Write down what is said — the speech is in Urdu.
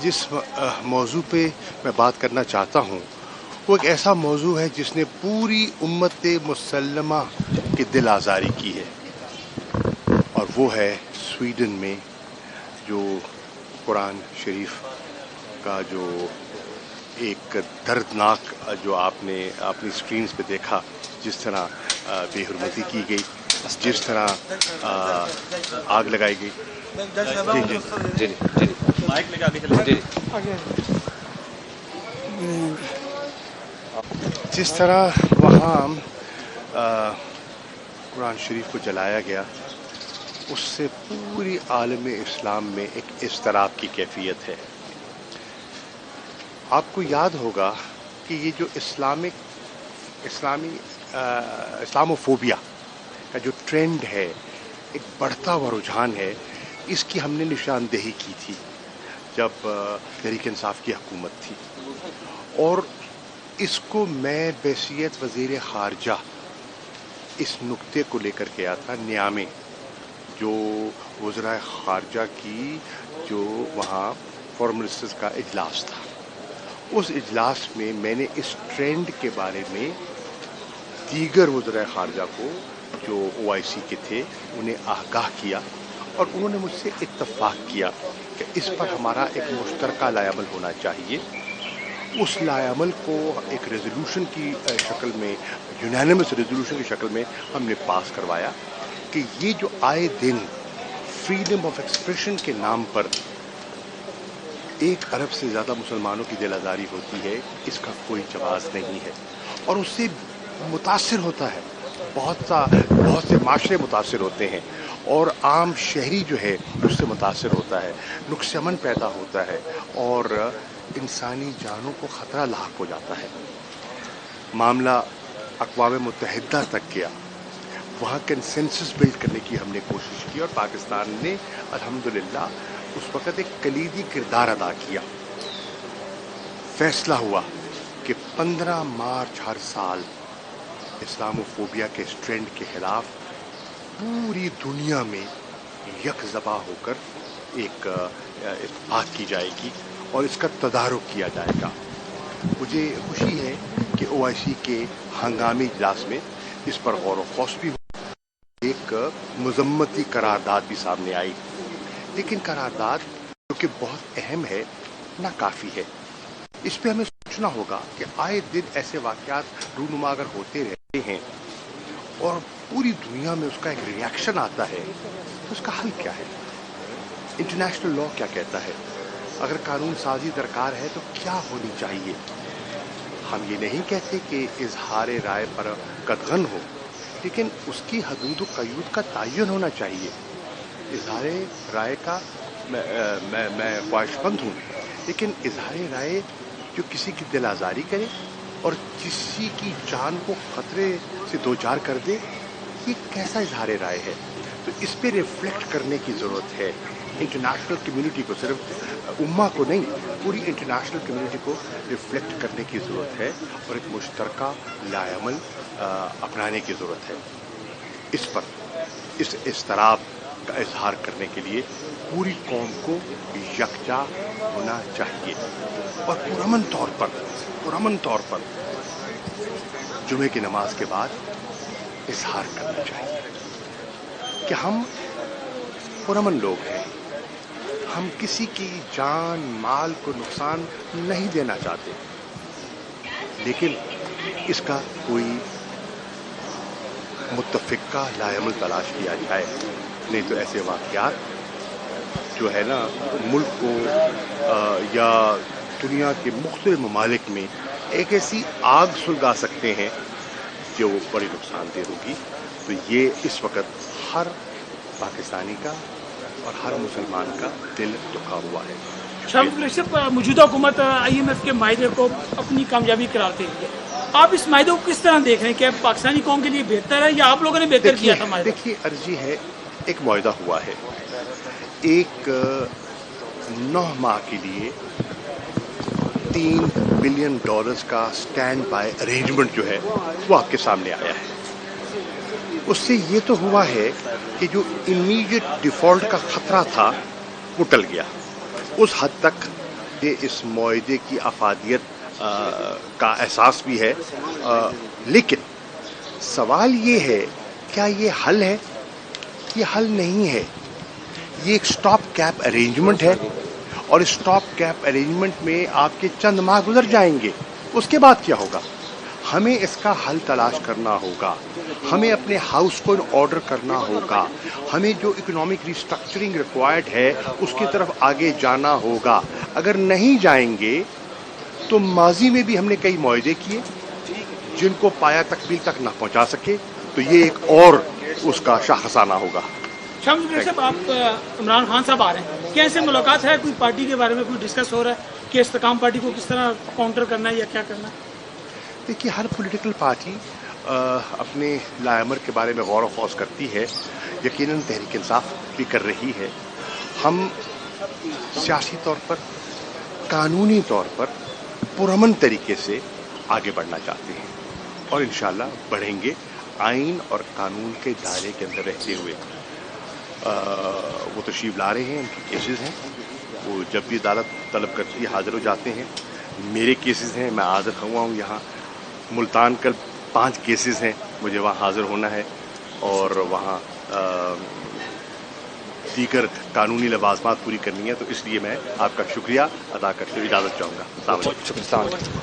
جس موضوع پہ میں بات کرنا چاہتا ہوں وہ ایک ایسا موضوع ہے جس نے پوری امت مسلمہ کی دل آزاری کی ہے، اور وہ ہے سویڈن میں جو قرآن شریف کا جو ایک دردناک جو آپ نے اپنی اسکرینز پہ دیکھا، جس طرح بے حرمتی کی گئی، جس طرح آگ لگائی گئی۔ جی مائک لے کے آگے جس طرح وہاں قرآن شریف کو جلایا گیا، اس سے پوری عالم اسلام میں ایک اضطراب کی کیفیت ہے۔ آپ کو یاد ہوگا کہ یہ جو اسلاموفوبیا کا جو ٹرینڈ ہے، ایک بڑھتا ہوا رجحان ہے، اس کی ہم نے نشاندہی کی تھی جب تحریک انصاف کی حکومت تھی، اور اس کو میں بحیثیت وزیر خارجہ اس نقطے کو لے کر کے آیا تھا نیامے، جو وزرائے خارجہ کی جو وہاں فورن منسٹرز کا اجلاس تھا۔ اس اجلاس میں میں نے اس ٹرینڈ کے بارے میں دیگر وزرائے خارجہ کو جو OIC کے تھے انہیں آگاہ کیا، اور انہوں نے مجھ سے اتفاق کیا کہ اس پر ہمارا ایک مشترکہ لائحہ عمل ہونا چاہیے۔ اس لائحہ عمل کو ایک ریزولوشن کی شکل میں، یونینمس ریزولوشن کی شکل میں ہم نے پاس کروایا کہ یہ جو آئے دن فریڈم آف ایکسپریشن کے نام پر 1 ارب سے زیادہ مسلمانوں کی دل آزاری ہوتی ہے، اس کا کوئی جواز نہیں ہے، اور اس سے متاثر ہوتا ہے، بہت سے معاشرے متاثر ہوتے ہیں، اور عام شہری جو ہے اس سے متاثر ہوتا ہے، نقص امن پیدا ہوتا ہے، اور انسانی جانوں کو خطرہ لاحق ہو جاتا ہے۔ معاملہ اقوام متحدہ تک گیا، وہاں کنسنسس بلڈ کرنے کی ہم نے کوشش کی، اور پاکستان نے الحمدللہ اس وقت ایک کلیدی کردار ادا کیا۔ فیصلہ ہوا کہ 15 مارچ ہر سال اسلاموفوبیا کے اس ٹرینڈ کے خلاف پوری دنیا میں یک زباں ہو کر ایک بات کی جائے گی اور اس کا تدارک کیا جائے گا۔ مجھے خوشی ہے کہ OIC کے ہنگامی اجلاس میں اس پر غور و خوض بھی ہوا، ایک مذمتی قرارداد بھی سامنے آئی، لیکن قرارداد جو کہ بہت اہم ہے ناکافی ہے۔ اس پہ ہمیں سوچنا ہوگا کہ آئے دن ایسے واقعات رونما اگر ہوتے رہتے ہیں اور پوری دنیا میں اس کا ایک ری ایکشن آتا ہے، تو اس کا حل کیا ہے؟ انٹرنیشنل لا کیا کہتا ہے؟ اگر قانون سازی درکار ہے تو کیا ہونی چاہیے؟ ہم یہ نہیں کہتے کہ اظہار رائے پر قدغن ہو، لیکن اس کی حدود و قیود کا تعین ہونا چاہیے۔ اظہار رائے کا میں خواہش مند ہوں، لیکن اظہار رائے جو کسی کی دل آزاری کرے اور کسی کی جان کو خطرے سے دوچار کر دے، یہ کیسا اظہار رائے ہے؟ تو اس پہ ریفلیکٹ کرنے کی ضرورت ہے۔ انٹرنیشنل کمیونٹی کو، صرف امہ کو نہیں، پوری انٹرنیشنل کمیونٹی کو ریفلیکٹ کرنے کی ضرورت ہے، اور ایک مشترکہ لائحہ عمل اپنانے کی ضرورت ہے۔ اس پر اس اضطراب کا اظہار کرنے کے لیے پوری قوم کو یکجا ہونا چاہیے، اور پرامن طور پر جمعے کی نماز کے بعد اظہار کرنا چاہیے کہ ہم پرامن لوگ ہیں، ہم کسی کی جان مال کو نقصان نہیں دینا چاہتے، لیکن اس کا کوئی متفقہ لائحہ عمل تلاش کیا جائے، نہیں تو ایسے واقعات جو ہے نا ملک کو یا دنیا کے مختلف ممالک میں ایک ایسی آگ سلگا سکتے ہیں جو بڑی نقصان دہ ہوگی۔ تو یہ اس وقت ہر پاکستانی کا اور ہر مسلمان کا دل دکھا ہوا ہے۔ موجودہ حکومت IMF کے معاہدے کو اپنی کامیابی قرار دے رہی ہے، آپ اس معاہدے کو کس طرح دیکھ رہے ہیں؟ کہ پاکستانی قوم کے لیے بہتر ہے یا آپ لوگوں نے بہتر کیا تھا معاہدہ؟ دیکھیے، عرضی ہے، ایک معاہدہ ہوا ہے، ایک 9 ماہ کے لیے $3 بلین کا سٹینڈ بائی ارینجمنٹ جو ہے وہ آپ کے سامنے آیا ہے۔ اس سے یہ تو ہوا ہے کہ جو امیڈیٹ ڈیفالٹ کا خطرہ تھا وہ ٹل گیا، اس حد تک یہ اس معاہدے کی افادیت کا احساس بھی ہے، لیکن سوال یہ ہے کیا یہ حل ہے؟ یہ حل نہیں ہے، یہ ایک سٹاپ کیپ ارینجمنٹ ہے، اور اس سٹاپ کیپ ارینجمنٹ میں آپ کے چند ماہ گزر جائیں گے، اس کے بعد کیا ہوگا؟ ہمیں اس کا حل تلاش کرنا ہوگا، ہمیں اپنے ہاؤس کو آرڈر کرنا ہوگا، ہمیں جو اکنامک ریسٹرکچرنگ ریکوائرڈ ہے اس کی طرف آگے جانا ہوگا۔ اگر نہیں جائیں گے تو ماضی میں بھی ہم نے کئی معاہدے کیے جن کو پایا تکمیل تک نہ پہنچا سکے، تو یہ ایک اور اس کا شاخسانہ ہوگا۔ شمس بھائی صاحب، آپ عمران خان صاحب آ رہے ہیں، کیا ایسے ملاقات ہے؟ کوئی پارٹی کے بارے میں کوئی ڈسکس ہو رہا ہے کہ استحکام پارٹی کو کس طرح کاؤنٹر کرنا ہے یا کیا کرنا ہے؟ دیکھیے، ہر پولیٹیکل پارٹی اپنے لائمر کے بارے میں غور و خوض کرتی ہے، یقیناً تحریک انصاف بھی کر رہی ہے۔ ہم سیاسی طور پر، قانونی طور پر پرامن طریقے سے آگے بڑھنا چاہتے ہیں، اور انشاءاللہ بڑھیں گے، آئین اور قانون کے دائرے کے اندر رہتے ہوئے۔ وہ تشریف لا رہے ہیں، ان کے کیسز ہیں، وہ جب بھی عدالت طلب کرتی ہے حاضر ہو جاتے ہیں۔ میرے کیسز ہیں، میں حاضر ہوا ہوں یہاں۔ ملتان کل 5 کیسز ہیں، مجھے وہاں حاضر ہونا ہے، اور وہاں دیگر قانونی لوازمات پوری کرنی ہے، تو اس لیے میں آپ کا شکریہ ادا کرتے ہوئے اجازت چاہوں گا۔ السلام علیکم۔